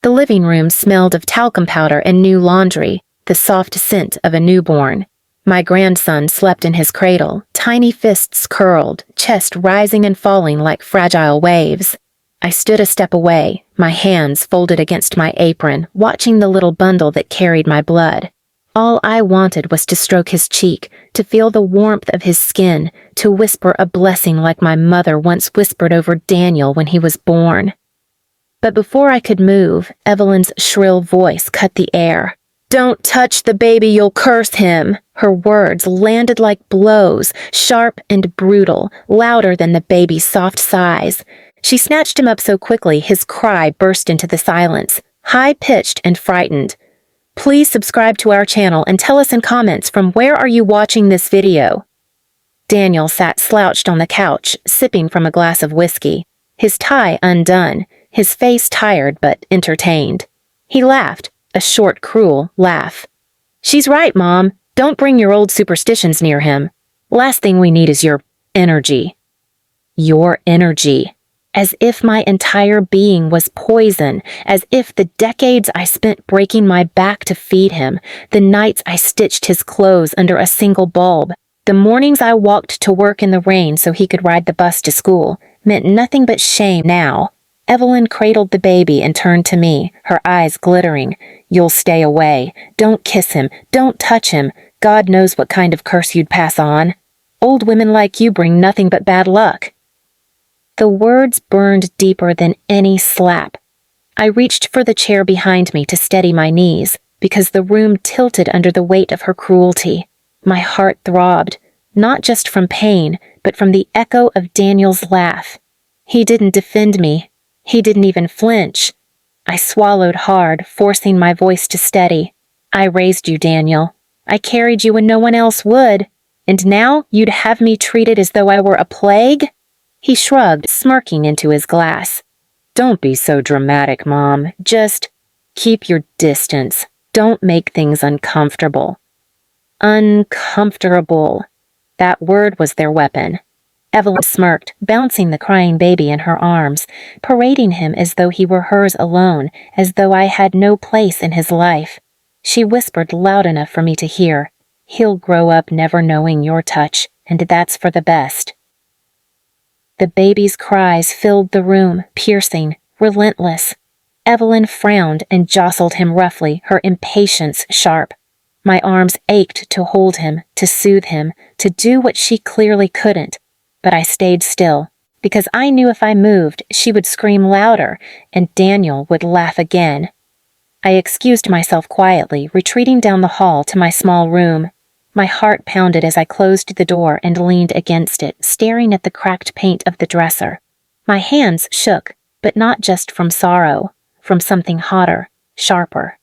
The living room smelled of talcum powder and new laundry, the soft scent of a newborn. My grandson slept in his cradle, tiny fists curled, chest rising and falling like fragile waves. I stood a step away, my hands folded against my apron, watching the little bundle that carried my blood. All I wanted was to stroke his cheek, to feel the warmth of his skin, to whisper a blessing like my mother once whispered over Daniel when he was born. But before I could move, Evelyn's shrill voice cut the air. "Don't touch the baby, you'll curse him." Her words landed like blows, sharp and brutal, louder than the baby's soft sighs. She snatched him up so quickly his cry burst into the silence, high-pitched and frightened. Please subscribe to our channel and tell us in comments from where are you watching this video. Daniel sat slouched on the couch, sipping from a glass of whiskey, his tie undone, his face tired but entertained. He laughed, a short, cruel laugh. "She's right, Mom. Don't bring your old superstitions near him. Last thing we need is your energy." Your energy. As if my entire being was poison, as if the decades I spent breaking my back to feed him, the nights I stitched his clothes under a single bulb, the mornings I walked to work in the rain so he could ride the bus to school, meant nothing but shame now. Evelyn cradled the baby and turned to me, her eyes glittering. "You'll stay away. Don't kiss him. Don't touch him. God knows what kind of curse you'd pass on. Old women like you bring nothing but bad luck." The words burned deeper than any slap. I reached for the chair behind me to steady my knees, because the room tilted under the weight of her cruelty. My heart throbbed, not just from pain, but from the echo of Daniel's laugh. He didn't defend me. He didn't even flinch. I swallowed hard, forcing my voice to steady. "I raised you, Daniel. I carried you when no one else would. And now you'd have me treated as though I were a plague?" He shrugged, smirking into his glass. "Don't be so dramatic, Mom. Just keep your distance. Don't make things uncomfortable." Uncomfortable. That word was their weapon. Evelyn smirked, bouncing the crying baby in her arms, parading him as though he were hers alone, as though I had no place in his life. She whispered loud enough for me to hear, "He'll grow up never knowing your touch, and that's for the best." The baby's cries filled the room, piercing, relentless. Evelyn frowned and jostled him roughly, her impatience sharp. My arms ached to hold him, to soothe him, to do what she clearly couldn't. But I stayed still, because I knew if I moved, she would scream louder, and Daniel would laugh again. I excused myself quietly, retreating down the hall to my small room. My heart pounded as I closed the door and leaned against it, staring at the cracked paint of the dresser. My hands shook, but not just from sorrow, from something hotter, sharper.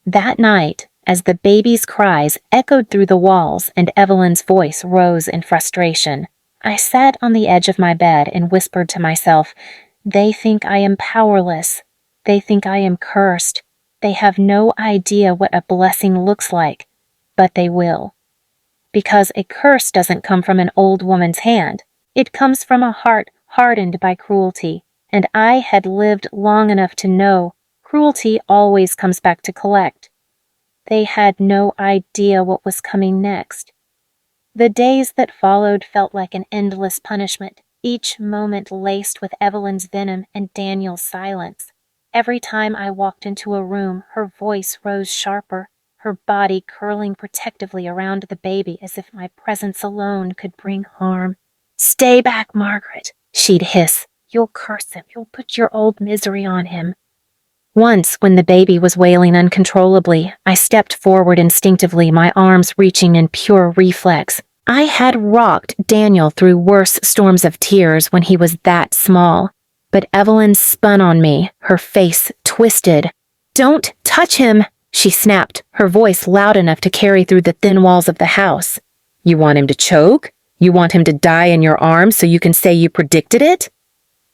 That night, as the baby's cries echoed through the walls and Evelyn's voice rose in frustration, I sat on the edge of my bed and whispered to myself, "They think I am powerless. They think I am cursed. They have no idea what a blessing looks like. But they will. Because a curse doesn't come from an old woman's hand. It comes from a heart hardened by cruelty, and I had lived long enough to know cruelty always comes back to collect. They had no idea what was coming next. The days that followed felt like an endless punishment, each moment laced with Evelyn's venom and Daniel's silence. Every time I walked into a room, her voice rose sharper, her body curling protectively around the baby as if my presence alone could bring harm. "Stay back, Margaret," she'd hiss. "You'll curse him. You'll put your old misery on him." Once, when the baby was wailing uncontrollably, I stepped forward instinctively, my arms reaching in pure reflex. I had rocked Daniel through worse storms of tears when he was that small. But Evelyn spun on me, her face twisted. "Don't touch him!" she snapped, her voice loud enough to carry through the thin walls of the house. "You want him to choke? You want him to die in your arms so you can say you predicted it?"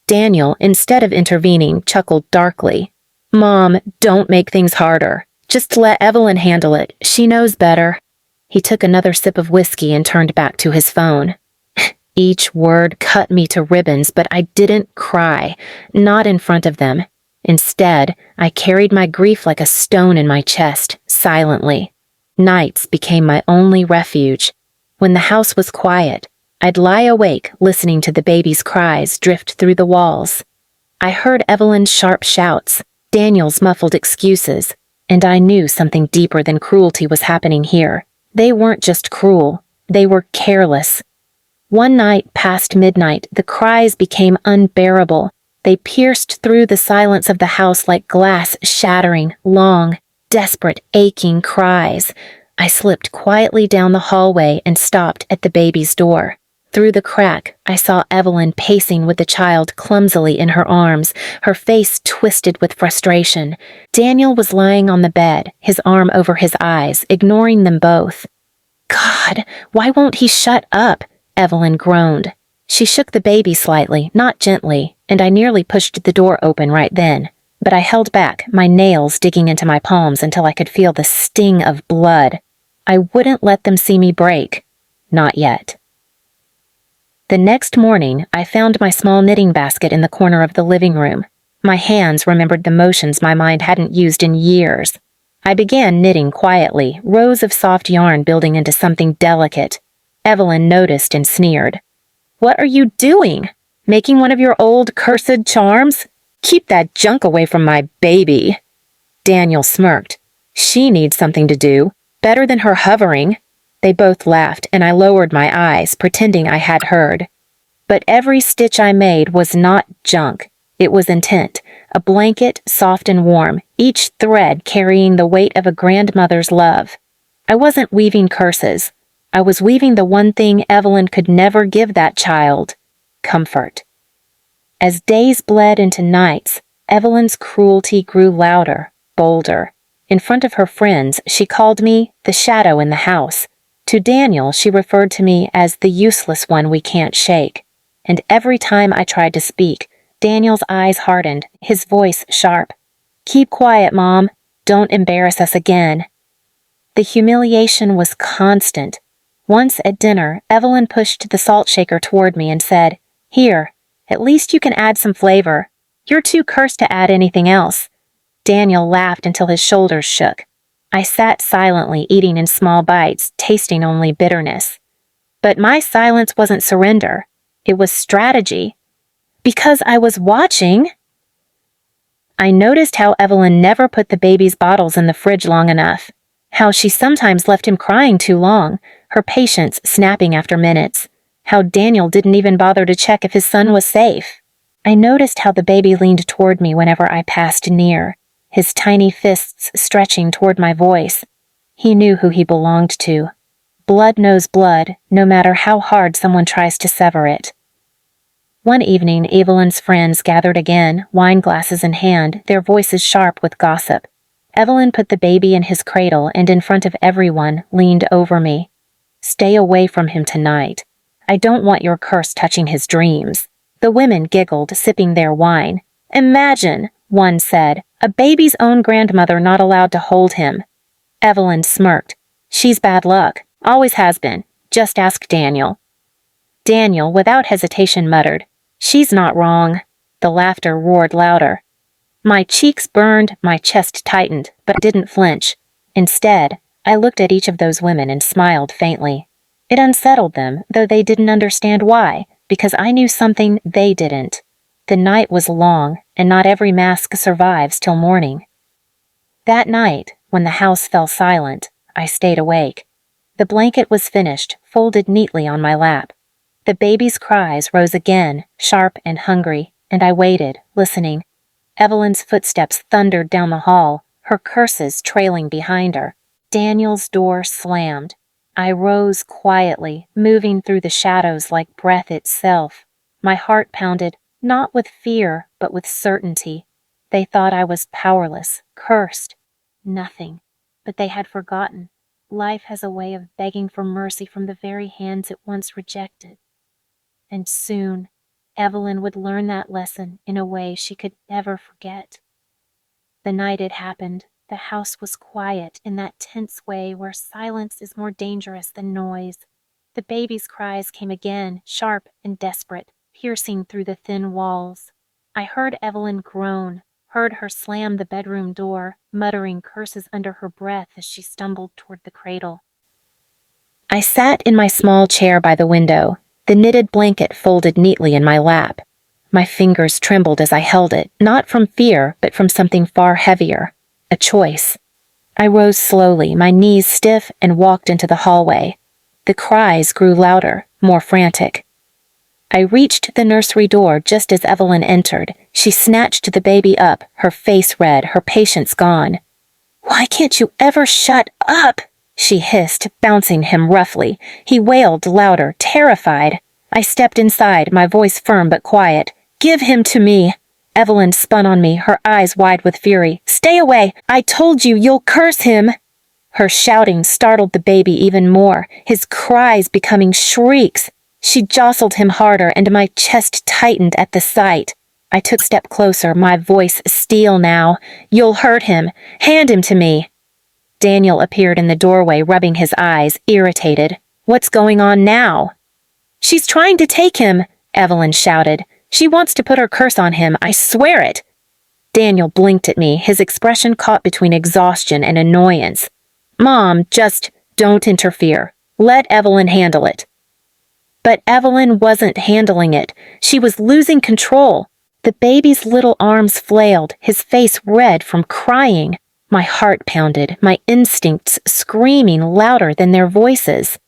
Daniel, instead of intervening, chuckled darkly. "Mom, don't make things harder. Just let Evelyn handle it. She knows better." He took another sip of whiskey and turned back to his phone. Each word cut me to ribbons, but I didn't cry, not in front of them. Instead, I carried my grief like a stone in my chest, silently. Nights became my only refuge. When the house was quiet, I'd lie awake listening to the baby's cries drift through the walls. I heard Evelyn's sharp shouts, Daniel's muffled excuses, and I knew something deeper than cruelty was happening here. They weren't just cruel, they were careless. One night past midnight, the cries became unbearable. They pierced through the silence of the house like glass shattering, long, desperate, aching cries. I slipped quietly down the hallway and stopped at the baby's door. Through the crack, I saw Evelyn pacing with the child clumsily in her arms, her face twisted with frustration. Daniel was lying on the bed, his arm over his eyes, ignoring them both. "God, why won't he shut up?" Evelyn groaned. She shook the baby slightly, not gently, and I nearly pushed the door open right then. But I held back, my nails digging into my palms until I could feel the sting of blood. I wouldn't let them see me break. Not yet. The next morning, I found my small knitting basket in the corner of the living room. My hands remembered the motions my mind hadn't used in years. I began knitting quietly, rows of soft yarn building into something delicate. Evelyn noticed and sneered. "What are you doing? Making one of your old cursed charms? Keep that junk away from my baby." Daniel smirked. "She needs something to do, better than her hovering." They both laughed, and I lowered my eyes, pretending I had heard. But every stitch I made was not junk. It was intent, a blanket, soft and warm, each thread carrying the weight of a grandmother's love. I wasn't weaving curses. I was weaving the one thing Evelyn could never give that child: comfort. As days bled into nights, Evelyn's cruelty grew louder, bolder. In front of her friends, she called me the shadow in the house. To Daniel, she referred to me as the useless one we can't shake. And every time I tried to speak, Daniel's eyes hardened, his voice sharp. "Keep quiet, Mom. Don't embarrass us again." The humiliation was constant. Once at dinner, Evelyn pushed the salt shaker toward me and said, "Here, at least you can add some flavor. You're too cursed to add anything else." Daniel laughed until his shoulders shook. I sat silently, eating in small bites, tasting only bitterness. But my silence wasn't surrender. It was strategy. Because I was watching. I noticed how Evelyn never put the baby's bottles in the fridge long enough. How she sometimes left him crying too long, her patience snapping after minutes. How Daniel didn't even bother to check if his son was safe. I noticed how the baby leaned toward me whenever I passed near, his tiny fists stretching toward my voice. He knew who he belonged to. Blood knows blood, no matter how hard someone tries to sever it. One evening, Evelyn's friends gathered again, wine glasses in hand, their voices sharp with gossip. Evelyn put the baby in his cradle and in front of everyone leaned over me. "Stay away from him tonight. I don't want your curse touching his dreams." The women giggled, sipping their wine. "Imagine," one said, "a baby's own grandmother not allowed to hold him." Evelyn smirked. "She's bad luck. Always has been. Just ask Daniel." Daniel, without hesitation, muttered, "She's not wrong." The laughter roared louder. My cheeks burned, my chest tightened, but I didn't flinch. Instead, I looked at each of those women and smiled faintly. It unsettled them, though they didn't understand why, because I knew something they didn't. The night was long, and not every mask survives till morning. That night, when the house fell silent, I stayed awake. The blanket was finished, folded neatly on my lap. The baby's cries rose again, sharp and hungry, and I waited, listening. Evelyn's footsteps thundered down the hall, her curses trailing behind her. Daniel's door slammed. I rose quietly, moving through the shadows like breath itself. My heart pounded, not with fear, but with certainty. They thought I was powerless, cursed. Nothing. But they had forgotten. Life has a way of begging for mercy from the very hands it once rejected. And soon, Evelyn would learn that lesson in a way she could never forget. The night it happened, the house was quiet in that tense way where silence is more dangerous than noise. The baby's cries came again, sharp and desperate, piercing through the thin walls. I heard Evelyn groan, heard her slam the bedroom door, muttering curses under her breath as she stumbled toward the cradle. I sat in my small chair by the window, the knitted blanket folded neatly in my lap. My fingers trembled as I held it, not from fear, but from something far heavier, a choice. I rose slowly, my knees stiff, and walked into the hallway. The cries grew louder, more frantic. I reached the nursery door just as Evelyn entered. She snatched the baby up, her face red, her patience gone. "Why can't you ever shut up?" she hissed, bouncing him roughly. He wailed louder, terrified. I stepped inside, my voice firm but quiet. "Give him to me." Evelyn spun on me, her eyes wide with fury. "Stay away! I told you, you'll curse him!" Her shouting startled the baby even more, his cries becoming shrieks. She jostled him harder, and my chest tightened at the sight. I took a step closer, my voice steel now. "You'll hurt him. Hand him to me." Daniel appeared in the doorway, rubbing his eyes, irritated. "What's going on now?" "She's trying to take him," Evelyn shouted. "She wants to put her curse on him, I swear it." Daniel blinked at me, his expression caught between exhaustion and annoyance. "Mom, just don't interfere. Let Evelyn handle it." But Evelyn wasn't handling it. She was losing control. The baby's little arms flailed, his face red from crying. My heart pounded, my instincts screaming louder than their voices.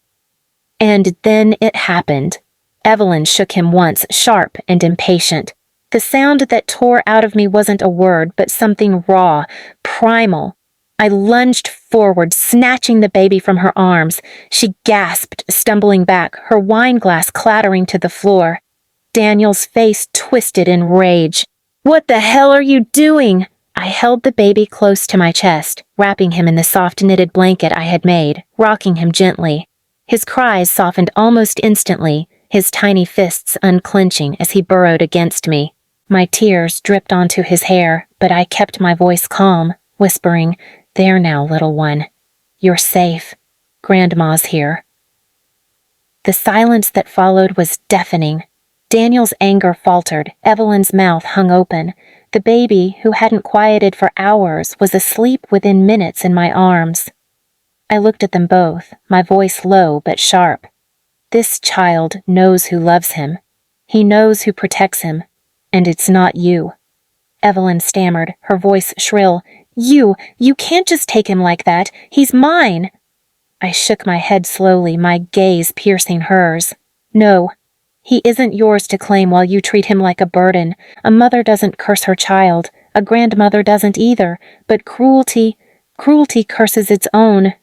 And then it happened. Evelyn shook him once, sharp and impatient. The sound that tore out of me wasn't a word, but something raw, primal. I lunged forward, snatching the baby from her arms. She gasped, stumbling back, her wine glass clattering to the floor. Daniel's face twisted in rage. "What the hell are you doing?" I held the baby close to my chest, wrapping him in the soft knitted blanket I had made, rocking him gently. His cries softened almost instantly, his tiny fists unclenching as he burrowed against me. My tears dripped onto his hair, but I kept my voice calm, whispering, "There now, little one. You're safe. Grandma's here." The silence that followed was deafening. Daniel's anger faltered, Evelyn's mouth hung open. The baby, who hadn't quieted for hours, was asleep within minutes in my arms. I looked at them both, my voice low but sharp. This child knows who loves him. He knows who protects him. And it's not you. Evelyn stammered, her voice shrill. You can't just take him like that. He's mine." I shook my head slowly, my gaze piercing hers. "No. He isn't yours to claim while you treat him like a burden. A mother doesn't curse her child. A grandmother doesn't either. But cruelty curses its own."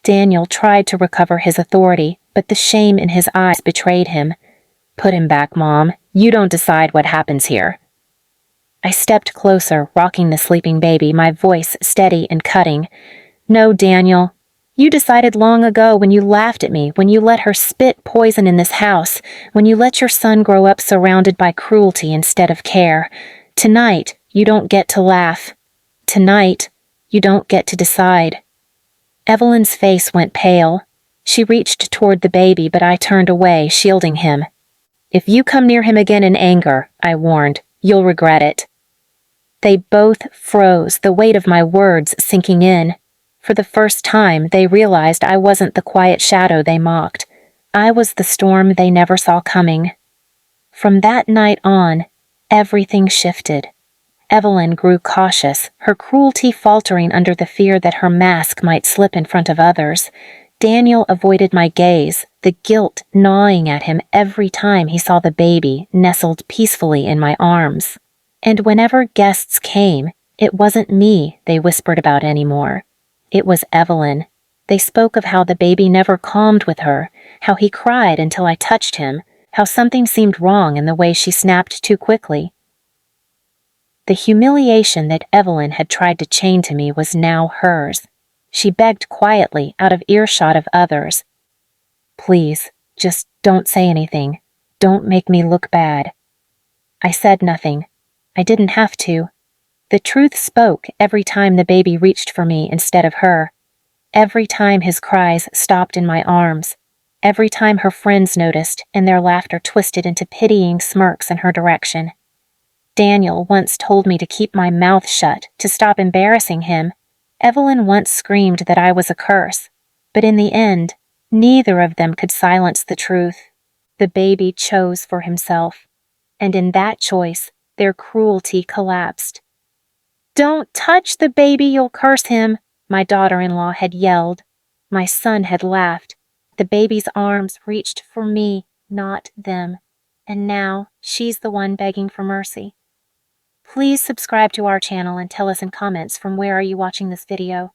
Daniel tried to recover his authority, but the shame in his eyes betrayed him. "Put him back, Mom. You don't decide what happens here." I stepped closer, rocking the sleeping baby, my voice steady and cutting. "No, Daniel. You decided long ago when you laughed at me, when you let her spit poison in this house, when you let your son grow up surrounded by cruelty instead of care. Tonight, you don't get to laugh. Tonight, you don't get to decide." Evelyn's face went pale. She reached toward the baby, but I turned away, shielding him. "If you come near him again in anger," I warned, "you'll regret it." They both froze, the weight of my words sinking in. For the first time, they realized I wasn't the quiet shadow they mocked. I was the storm they never saw coming. From that night on, everything shifted. Evelyn grew cautious, her cruelty faltering under the fear that her mask might slip in front of others. Daniel avoided my gaze, the guilt gnawing at him every time he saw the baby nestled peacefully in my arms. And whenever guests came, it wasn't me they whispered about anymore. It was Evelyn. They spoke of how the baby never calmed with her, how he cried until I touched him, how something seemed wrong in the way she snapped too quickly. The humiliation that Evelyn had tried to chain to me was now hers. She begged quietly, out of earshot of others. "Please, just don't say anything. Don't make me look bad." I said nothing. I didn't have to. The truth spoke every time the baby reached for me instead of her. Every time his cries stopped in my arms. Every time her friends noticed and their laughter twisted into pitying smirks in her direction. Daniel once told me to keep my mouth shut, to stop embarrassing him. Evelyn once screamed that I was a curse. But in the end, neither of them could silence the truth. The baby chose for himself, and in that choice, their cruelty collapsed. "Don't touch the baby, you'll curse him," my daughter-in-law had yelled. My son had laughed. The baby's arms reached for me, not them. And now, she's the one begging for mercy. Please subscribe to our channel and tell us in comments from where are you watching this video.